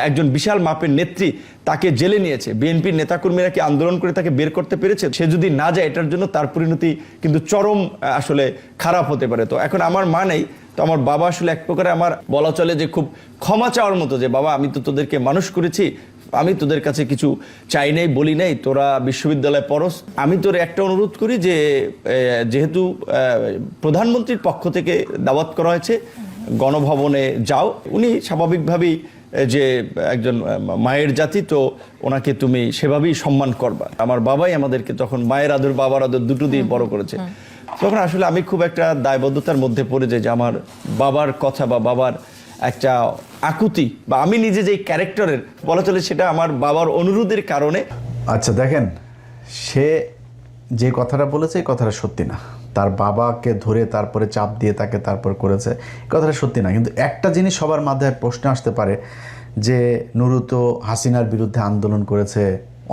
একজন বিশাল মাপের নেত্রী, তাকে জেলে নিয়েছে, বিএনপির নেতাকর্মীরা কি আন্দোলন করে তাকে বের করতে পেরেছে? সে যদি না যায় এটার জন্য তার পরিণতি কিন্তু চরম আসলে খারাপ হতে পারে। তো এখন আমার মা নেই, তো আমার বাবা আসলে এক প্রকারে আমার বলা চলে যে খুব ক্ষমা চাওয়ার মতো, যে বাবা আমি তো তোদেরকে মানুষ করেছি, আমি তোদের কাছে কিছু চাই নাই, বলি নাই, তোরা বিশ্ববিদ্যালয়ে পড়স। আমি তোর একটা অনুরোধ করি যে যেহেতু প্রধানমন্ত্রীর পক্ষ থেকে দাওয়াত করা হয়েছে, গণভবনে যাও। উনি স্বাভাবিকভাবেই যে একজন মায়ের জাতি, তো ওনাকে তুমি সেভাবেই সম্মান করবা। আমার বাবাই আমাদেরকে তখন মায়ের আদর বাবার আদর দুটো দিয়ে বড় করেছে। তখন আসলে আমি খুব একটা দায়বদ্ধতার মধ্যে পড়ে যাই যে আমার বাবার কথা বা বাবার একটা আকুতি বা আমি নিজে যেই ক্যারেক্টারের বলা চলে সেটা আমার বাবার অনুরোধের কারণে। আচ্ছা দেখেন, সে যে কথাটা বলেছে এই কথাটা সত্যি না। তার বাবাকে ধরে তারপরে চাপ দিয়ে তাকে তারপর করেছে, এই কথাটা সত্যি না। কিন্তু একটা জিনিস সবার মাথায় প্রশ্ন আসতে পারে যে নুরু তো হাসিনার বিরুদ্ধে আন্দোলন করেছে,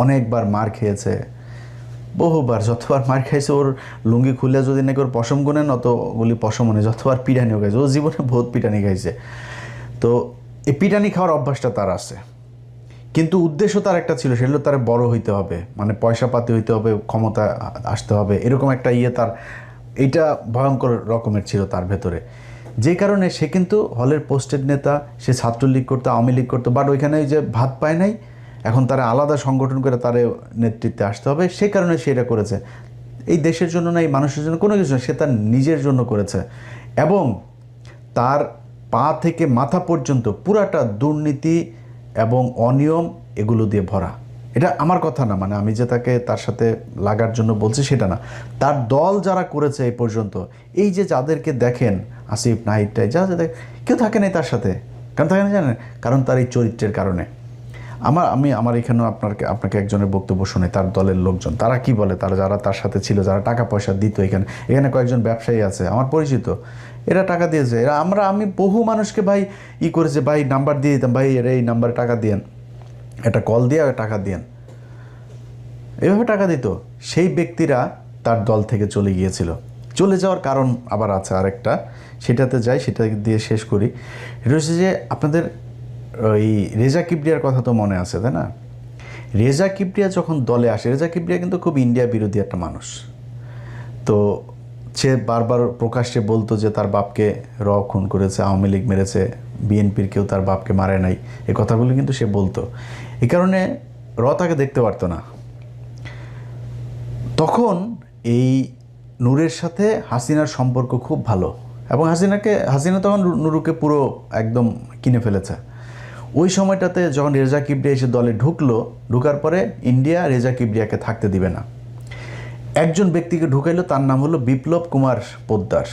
অনেকবার মার খেয়েছে, বহুবার, যতবার মার খাইছে ওর লুঙ্গি খুলে যদি নাকি ওর পশম গুনেন অতগুলি পশম মনে, যতবার পিটানিও খাইছে, ও জীবনে বহুত পিটানি খাইছে। তো এই পিটানি খাওয়ার অভ্যাসটা তার আছে, কিন্তু উদ্দেশ্য তার একটা ছিল, সেগুলো তার বড় হইতে হবে, মানে পয়সা পাতি হইতে হবে, ক্ষমতা আসতে হবে, এরকম একটা তার এইটা ভয়ঙ্কর রকমের ছিল তার ভেতরে। যে কারণে সে কিন্তু হলের পোস্টেড নেতা, সে ছাত্রলীগ করতো, আওয়ামী লীগ করতো, বাট ওইখানে যে ভাত পায় নাই, এখন তারা আলাদা সংগঠন করে তার নেতৃত্বে আসতে হবে, সে কারণে সে এটা করেছে। এই দেশের জন্য না, এই মানুষের জন্য কোনো কিছু না, সে তার নিজের জন্য করেছে। এবং তার পা থেকে মাথা পর্যন্ত পুরাটা দুর্নীতি এবং অনিয়ম এগুলো দিয়ে ভরা। এটা আমার কথা না, মানে আমি যে তাকে তার সাথে লাগার জন্য বলছি সেটা না, তার দল যারা করেছে এই পর্যন্ত, এই যে যাদেরকে দেখেন আসিফ নাহিদটাই যা কেউ থাকে নাই তার সাথে, কারণ থাকে না জানেন, কারণ তার এই চরিত্রের কারণে। আমার এখানেও আপনাকে একজনের বক্তব্য শুনে, তার দলের লোকজন তারা কি বলে, তারা যারা তার সাথে ছিল, যারা টাকা পয়সা দিত, এখানে কয়েকজন ব্যবসায়ী আছে আমার পরিচিত, এরা টাকা দিয়েছে, আমি বহু মানুষকে ভাই করেছে, ভাই নাম্বার দিয়ে দিতাম, ভাই এই নাম্বারে টাকা দিয়েন, একটা কল দিয়ে টাকা দিয়েন, এভাবে টাকা দিত। সেই ব্যক্তিরা তার দল থেকে চলে গিয়েছিল। চলে যাওয়ার কারণ আবার আছে আরেকটা, সেটাতে যাই, সেটা দিয়ে শেষ করি। এটা হচ্ছে যে আপনাদের ওই রেজা কিবরিয়ার কথা তো মনে আছে, তাই না? রেজা কিবরিয়া যখন দলে আসে, রেজা কিবরিয়া কিন্তু খুব ইন্ডিয়া বিরোধী একটা মানুষ। তো সে বারবার প্রকাশ্যে বলতো যে তার বাপকে খুন করেছে, আওয়ামী লীগ মেরেছে, বিএনপির কেউ তার বাপকে মারে নাই, এই কথাগুলো কিন্তু সে বলতো। এই কারণে তাকে দেখতে পারতো না। তখন এই নূরের সাথে হাসিনার সম্পর্ক খুব ভালো, এবং হাসিনা তখন নুরুকে পুরো একদম কিনে ফেলেছে। ওই সময়টাতে যখন রেজা কিবরিয়া এসে দলে ঢুকার পরে ইন্ডিয়া রেজা কিবরিয়াকে থাকতে দিবে না। একজন ব্যক্তিকে ঢুকাইলো, তার নাম হলো বিপ্লব কুমার পোদ্দার।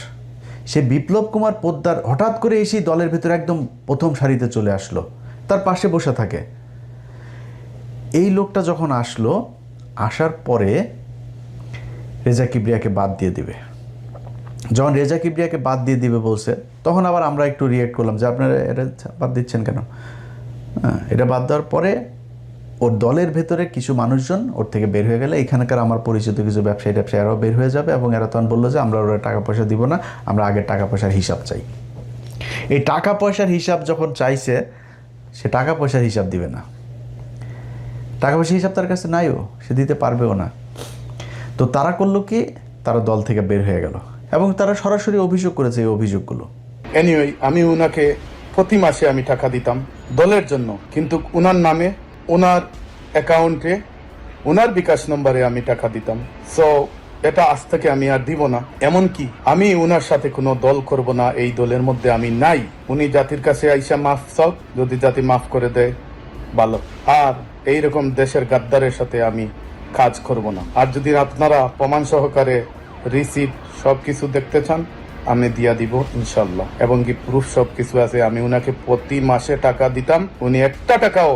সে বিপ্লব কুমার পোদ্দার হঠাৎ করে এসে দলের ভিতরে একদম প্রথম সারিতে চলে আসলো, তার পাশে বসে থাকে। এই লোকটা যখন আসার পরে রেজা কিবরিয়াকে বাদ দিয়ে দিবে। যখন রেজা কিবরিয়াকে বাদ দিয়ে দিবে বলছে, তখন আবার আমরা একটু রিয়েক্ট করলাম যে আপনারা এটা বাদ দিচ্ছেন কেন? এটা বাদ দেওয়ার পরে ওর দলের ভেতরে কিছু মানুষজন ওর থেকে বের হয়ে গেলে, এখানকার আমার পরিচিত কিছু ব্যবসায়ীরাও বের হয়ে যাবে, এবং এরা তখন বললো যে আমরা ওরা টাকা পয়সা দিব না, আমরা আগের টাকা পয়সার হিসাব চাই। এই টাকা পয়সার হিসাব যখন চাইছে, সে টাকা পয়সার হিসাব দিবে না, টাকা পয়সার হিসাব তার কাছে নাইও, সে দিতে পারবেও না। তো তারা করলো কি, তারা দল থেকে বের হয়ে গেল, এবং তারা সরাসরি অভিযোগ করেছে এই অভিযোগগুলো। এনিওয়ে, আমি ওনাকে প্রতি মাসে আমি টাকা দিতাম দলের জন্য, কিন্তু ওনার নামে, ওনার অ্যাকাউন্টে, ওনার বিকাশ নম্বরে আমি টাকা দিতাম। সো এটা আজ থেকে আমি আর দিব না, এমনকি আমি ওনার সাথে কোনো দল করব না, এই দলের মধ্যে আমি নাই। উনি জাতির কাছে আইসা মাফ চাও, যদি জাতি মাফ করে দেয় ভালো, আর এইরকম দেশের গাদ্দারের সাথে আমি কাজ করব না। আর যদি আপনারা প্রমাণ সহকারে রিসিপ্ট সব কিছু দেখতে চান, আমি দিয়া দিব ইনশাল্লাহ, এবং কি প্রুফ সব কিছু আছে। আমি উনাকে প্রতি মাসে টাকা দিতাম, উনি একটা টাকাও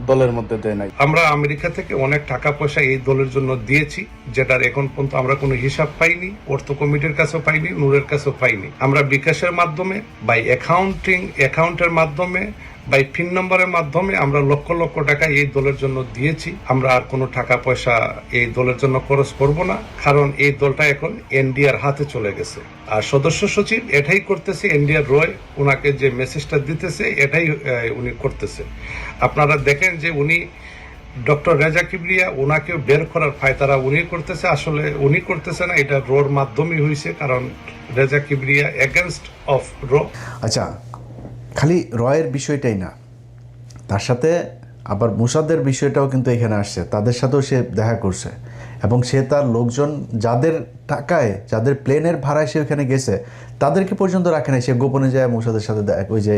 দলের মধ্যে দেয় নাই। আমরা আমেরিকা থেকে অনেক টাকা পয়সা এই দলের জন্য দিয়েছি, যেটার এখন পর্যন্ত আমরা কোনো হিসাব পাইনি, অর্থ কমিটির কাছেও পাইনি, নূরের কাছেও পাইনি। আমরা বিকাশের মাধ্যমে, বাই অ্যাকাউন্টের মাধ্যমে, বাই পিন নম্বরের মাধ্যমে আমরা লক্ষ লক্ষ টাকা এই দলের জন্য দিয়েছি। আমরা আর কোনো টাকা পয়সা এই দলের জন্য খরচ করব না, কারণ এই দলটা এখন এনডিআর হাতে চলে গেছে। আর সদস্য সচিব এটাই করতেছে, এনডিআর রয় ওনাকে যে মেসেজটা দিতেছে এটাই উনি করতেছে। আপনারা দেখেন যে উনি ডক্টর রেজা কিবরিয়া, ওনাকে বের করার ফায়দারা উনি করতেছে, আসলে উনি করতেছে না, এটা রোর মাধ্যমে হয়েছে, কারণ রেজা কিবরিয়া এগেনস্ট অফ র। আচ্ছা, খালি রয়ের বিষয়টাই না, তার সাথে আবার মুসাদের বিষয়টাও কিন্তু এখানে আসছে, তাদের সাথেও সে দেখা করছে, এবং সে তার লোকজন যাদের টাকায়, যাদের প্লেনের ভাড়ায় সে ওখানে গেছে, তাদেরকে পর্যন্ত রাখে নাই। সে গোপনে যায় মুসাদের সাথে, ওই যে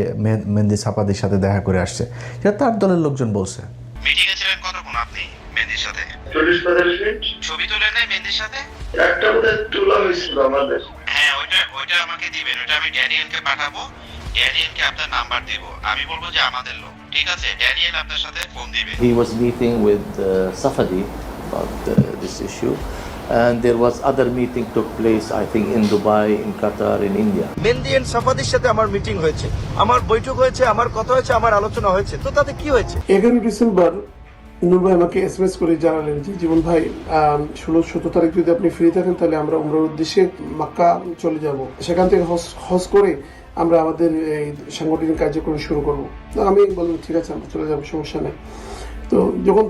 মেহেন্দি সাপাদির সাথে দেখা করে আসছে, সেটা তার দলের লোকজন বলছে। মিটিংয়ে ছিলেন কতক্ষণ আপনি মেহেন্দির সাথে? 40-45 মিনিট। ছবি তুলে নেয় মেহেন্দির সাথে? একটা বোধহয় তোলা হয়েছিল আমাদের। হ্যাঁ, ওইটা আমাকে দিবেন, ওইটা আমি ড্যানিয়েলকে পাঠাবো, ড্যানিয়েলকে আপনার নাম্বার দিব, আমি বলবো যে আমাদের লোক, ঠিক আছে? ড্যানিয়েল আপনার সাথে ফোন দিবে। He was meeting with Safadi about this issue. And there was other meeting took place, I think, in Dubai, in Qatar, in India. Mehedi and সাফাদির সাথে আমার মিটিং হয়েছে, আমার বৈঠক হয়েছে, আমার কথা হয়েছে, আমার আলোচনা হয়েছে, তো তাতে কি হয়েছে? 11 ডিসেম্বর নূর ভাই আমাকে এসএমএস করে জানালেন যে জীবন ভাই 16-17 তারিখ যদি আপনি ফ্রি থাকেন তাহলে আমরা উমরার উদ্দেশ্যে মক্কা চলে যাব, সেখান থেকে হজ করে আমরা আমাদের এই সাংগঠনিক কার্যক্রম শুরু করব। আমি বললাম ঠিক আছে, আমরা চলে যাবো, সমস্যা নেই। তো যখন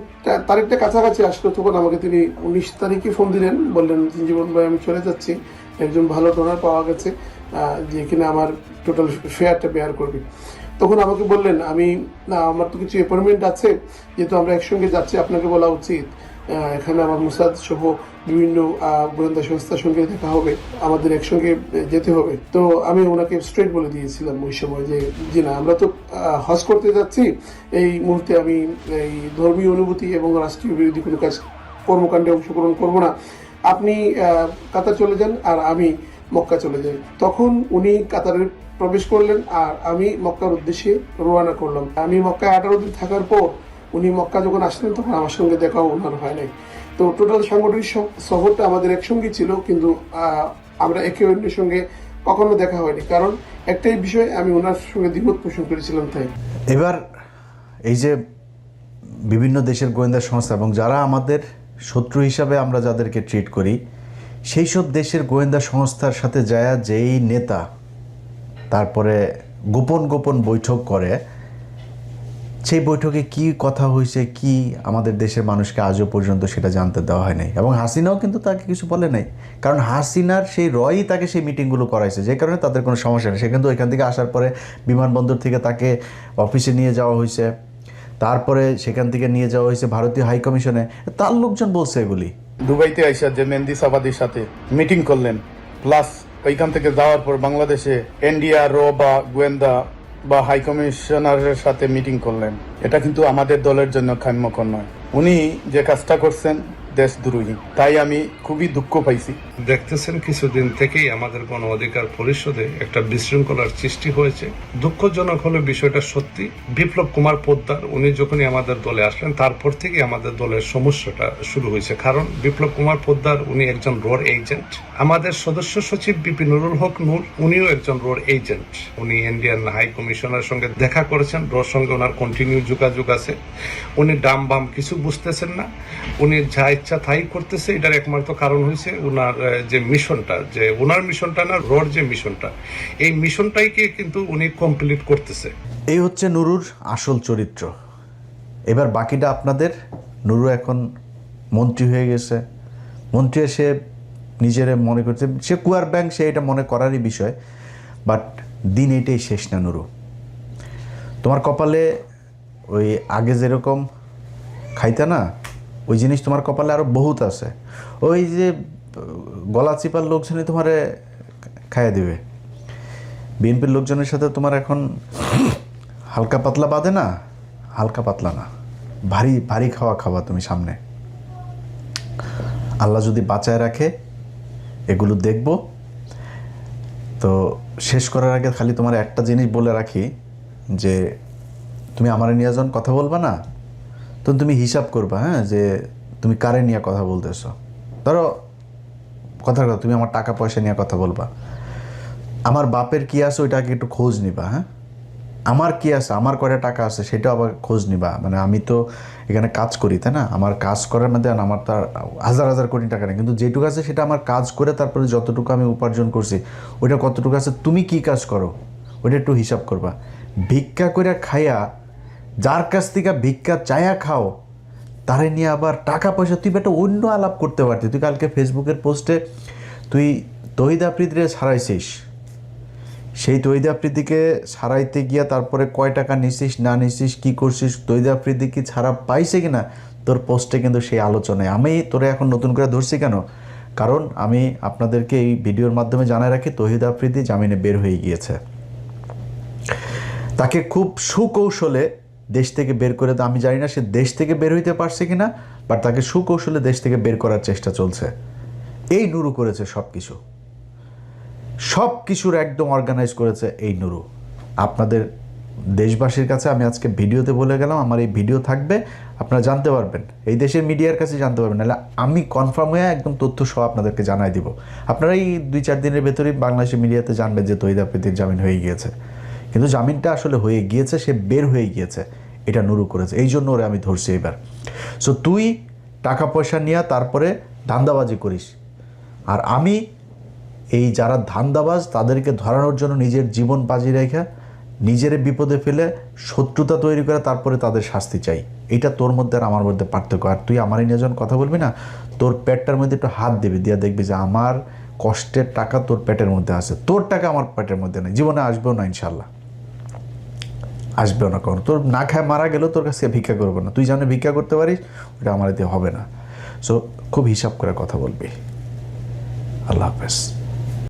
তারিখটা কাছাকাছি আসলো তখন আমাকে তিনি 19 তারিখে ফোন দিলেন, বললেন জীবন ভাই আমি চলে যাচ্ছি, একজন ভালো ডোনার পাওয়া গেছে যে কিনা আমার টোটাল ফেয়ারটা বেয়ার করবে। তখন আমাকে বললেন আমার তো কিছু অ্যাপয়েন্টমেন্ট আছে, যেহেতু আমরা একসঙ্গে যাচ্ছি আপনাকে বলা উচিত, এখানে আমার মুসাদ সহ বিভিন্ন গোয়েন্দা সংস্থার সঙ্গে দেখা হবে, আমাদের একসঙ্গে যেতে হবে। তো আমি ওনাকে স্ট্রেট বলে দিয়েছিলাম ওই সময় যে জি না, আমরা তো হজ করতে যাচ্ছি, এই মুহূর্তে আমি এই ধর্মীয় অনুভূতি এবং রাষ্ট্রীয় বিরোধী কোনো কাজ কর্মকাণ্ডে অংশগ্রহণ করব না, আপনি কাতার চলে যান আর আমি মক্কা চলে যাই। তখন উনি কাতারের প্রবেশ করলেন আর আমি মক্কার উদ্দেশ্যে রওনা করলাম। আমি মক্কায় 18 দিন থাকার পর উনি মক্কা যখন আসলেন তখন আমার সঙ্গে দেখাও ওনার হয় নাই। তো টোটাল সাংগঠনিক সফরটা আমাদের একসঙ্গে ছিল, কিন্তু আমরা একে অন্যের সঙ্গে কখনো দেখা হয়নি, কারণ একটাই বিষয়, আমি ওনার সঙ্গে দ্বিমত পোষণ করেছিলাম। তাই এবার এই যে বিভিন্ন দেশের গোয়েন্দা সংস্থা এবং যারা আমাদের শত্রু হিসাবে আমরা যাদেরকে ট্রিট করি, সেই সব দেশের গোয়েন্দা সংস্থার সাথে যায় যেই নেতা তারপরে গোপন গোপন বৈঠক করে, সেই বৈঠকে কি কথা হয়েছে কি আমাদের দেশের মানুষকে আজও পর্যন্ত সেটা জানতে দেওয়া হয় নাই। এবং হাসিনাও কিন্তু তাকে কিছু বলে নাই, কারণ হাসিনার সেই রয়ই তাকে সেই মিটিংগুলো করাইছে, যে কারণে তাদের কোনো সমস্যা নেই। সে কিন্তু এখান থেকে আসার পরে বিমানবন্দর থেকে তাকে অফিসে নিয়ে যাওয়া হয়েছে, তারপরে সেখান থেকে নিয়ে যাওয়া হয়েছে ভারতীয় হাই কমিশনে, তার লোকজন বলছে এগুলি। দুবাইতে আইসা যে মেহেদী সাফাদির সাথে মিটিং করলেন, প্লাস ওইখান থেকে যাওয়ার পর বাংলাদেশে এনডিআর বা গোয়েন্দা বা হাই কমিশনারের সাথে মিটিং করলেন, এটা কিন্তু আমাদের দলের জন্য কাম্যকর নয়। উনি যে কাজটা করছেন দেশদ্রোহী, তাই আমি খুবই দুঃখ পাইছি। দেখতেছেন কিছুদিন থেকেই আমাদের গণ অধিকার পরিষদে একটা বিশৃঙ্খলার সৃষ্টি হয়েছে। দুঃখজনক হলো বিষয়টা সত্যি। বিপ্লব কুমার পোদ্দার উনি যখনই আমাদের দলে আসলেন তারপর থেকে আমাদের দলের সমস্যাটা শুরু হয়েছে, কারণ বিপ্লব কুমার পোদ্দার উনি একজন রোড এজেন্ট। আমাদের সদস্য সচিব বিপি নুরুল হক নূর উনিও একজন রোড এজেন্ট। উনি ইন্ডিয়ান হাই কমিশনারের সঙ্গে দেখা করেছেন, রোর সঙ্গে ওনার কন্টিনিউ যোগাযোগ আছে। উনি ডাম বাম কিছু বুঝতেছেন না, উনি যা ইচ্ছা তাই করতেছে। এটার একমাত্র কারণ হয়েছে ওনার যে মিশনটা, যে ওনার মিশনটা না, রোড যে মিশনটা, এই মিশনটাইকে কিন্তু উনি কমপ্লিট করতেছে। এই হচ্ছে নুরুর আসল চরিত্র। এবার বাকিটা আপনাদের। নুরু এখন মন্ত্রী হয়ে গেছে, মন্ত্রী এসে নিজের মনে করছে সে কুয়ার ব্যাংক, সে এটা মনে করারই বিষয়, বাট দিন এটাই শেষ না। নুরু, তোমার কপালে ওই আগে যেরকম খাইতে না, ওই জিনিস তোমার কপালে আরও বহুত আছে। ওই যে গলা চিপার লোকজনই তোমারে খাইয়ে দেবে। বিএনপির লোকজনের সাথে তোমার এখন হালকা পাতলা বাঁধে না, হালকা পাতলা না, ভারী ভারী খাওয়া তুমি সামনে। আল্লাহ যদি বাঁচায় রাখে এগুলো দেখব। তো শেষ করার আগে খালি তোমার একটা জিনিস বলে রাখি, যে তুমি আমার নিয়ে যখন কথা বলবা না, তো তুমি হিসাব করবা, হ্যাঁ, যে তুমি কারে নিয়ে কথা বলতেছো। ধরো কথার কথা, তুমি আমার টাকা পয়সা নিয়ে কথা বলবা, আমার বাপের কি আছে ওইটাকে একটু খোঁজ নিবা। হ্যাঁ, আমার কি আছে, আমার কয়টা টাকা আছে সেটাও আবার খোঁজ নিবা। মানে আমি তো এখানে কাজ করি, তাই না? আমার কাজ করার মধ্যে আমার তো হাজার হাজার কোটি টাকা নেই, কিন্তু যেটুকু আছে সেটা আমার কাজ করে তারপরে যতটুকু আমি উপার্জন করছি ওইটা কতটুকু আছে, তুমি কি কাজ করো ওইটা একটু হিসাব করবা। ভিক্ষা করে খাইয়া, যার কাছ থেকে ভিক্ষা চায়া খাও, তারে নিয়ে আবার টাকা পয়সা, তুই একটা অন্য আলাপ করতে পারতি। তুই কালকে ফেসবুকের পোস্টে তুই তহিদ আফ্রিদিরে ছাড়াইছিস, সেই তহিদ আফ্রিদিকে ছাড়াইতে গিয়া তারপরে কয় টাকা নিছিস না নিছিস, কী করছিস, তহিদ আফ্রিদি কি ছাড়া পাইছে কিনা, তোর পোস্টে কিন্তু সেই আলোচনায়। আমি তোরে এখন নতুন করে ধরছি কেন, কারণ আমি আপনাদেরকে এই ভিডিওর মাধ্যমে জানাই রাখি, তহিদ আফ্রিদি জামিনে বের হয়ে গিয়েছে। তাকে খুব সুকৌশলে দেশ থেকে বের করে, আমি জানি না সে দেশ থেকে বের হইতে পারছে কিনা, বাট তাকে সুকৌশলে দেশ থেকে বের করার চেষ্টা চলছে। এই নুরু করেছে সব কিছুর একদম অর্গানাইজ করেছে এই নুরু। আপনাদের দেশবাসীর কাছে আমি আজকে ভিডিওতে বলে গেলাম, আমার এই ভিডিও থাকবে, আপনারা জানতে পারবেন, এই দেশের মিডিয়ার কাছে জানতে পারবেন, নাহলে আমি কনফার্ম হয়ে একদম তথ্য সহ আপনাদেরকে জানাই দিব। আপনারা এই 2-4 দিনের ভেতরেই বাংলাদেশের মিডিয়াতে জানবেন যে তহিদ আফ্রিদির জামিন হয়ে গিয়েছে। কিন্তু জামিনটা আসলে হয়ে গিয়েছে, সে বের হয়ে গিয়েছে, এটা নুরু করেছে, এই জন্য ওরে আমি ধরছি এবার। সো তুই টাকা পয়সা নিয়ে তারপরে ধান্দাবাজি করিস, আর আমি এই যারা ধান্দাবাজ তাদেরকে ধরানোর জন্য নিজের জীবন বাজি রেখে নিজের বিপদে ফেলে শত্রুতা তৈরি করে তারপরে তাদের শাস্তি চাই। এটা তোর মধ্যে আর আমার মধ্যে পার্থক্য। আর তুই আমার নিয়ে যখন কথা বলবি না, তোর পেটটার মধ্যে একটু হাত দিবি, দিয়ে দেখবি যে আমার কষ্টের টাকা তোর পেটের মধ্যে আছে, তোর টাকা আমার পেটের মধ্যে নেই, জীবনে আসবেও না, ইনশাল্লাহ আসবেও না। কারণ তোর না খায় মারা গেলেও তোর কাছে ভিক্ষা করবো না, তুই যেমন ভিক্ষা করতে পারিস ওটা আমার দিয়ে হবে না। সো খুব হিসাব করে কথা বলবি। আল্লাহ হাফেজ।